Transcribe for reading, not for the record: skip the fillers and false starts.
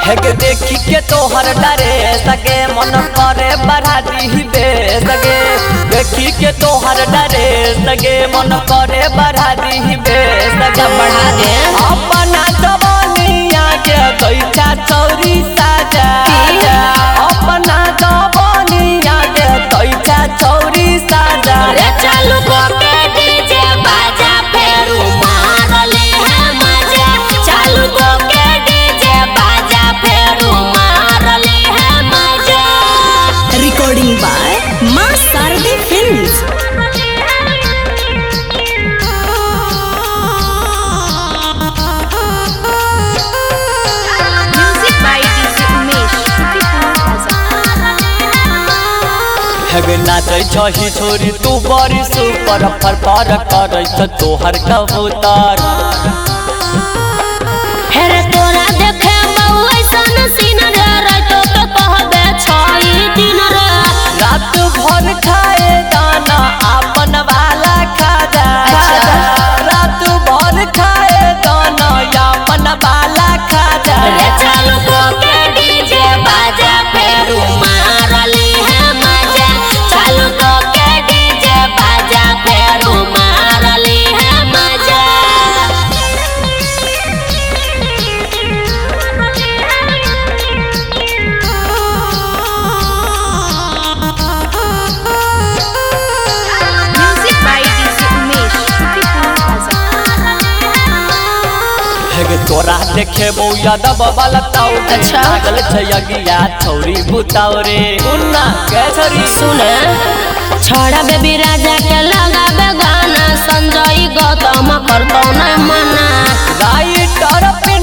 हेगे देखी के तोहर डरे सगे मन करे बढ़ा दी बे सगे देखी के तोहर डरे सगे मन करे बढ़ा दी बे सगे बढ़ा दे अपना जवानिया के गईचा चौरी साजा अपना जवानिया के गईचा चौरी साजा रे चालू को के डीजे बाजा फेरू मारले है मजा चालू को के डीजे बाजा फेरू मारले है मजा रिकॉर्डिंग बाय मां शारदे फिल्म्स। हेगे नाचै छही छोरी तू बड़ी सुपर फर पर करै छ तोहर कबूतर हेरे तोरा देखे बहु ऐसन सीन रे रातो तो कहबे छई दिन रे रात भर खाए दाना अपन वाला खाजा रात भर खाए दाना अपन वाला खाजा रे चालू को के डीजे बाजा फेरू मारली है मजा चालू को के डीजे बाजा फेरू मारली है मजा म्यूजिक बाय डीजे उमेश हेगे तोरा देखे बहु यादव वाला ताऊ अच्छा। लागल छै अगिया छौरी बुताऊ रे उन्ना के छौरी सुने छोड़ा बेबी राजा के लगाबे गाना संजय गौतम करतो न मना राइटर पे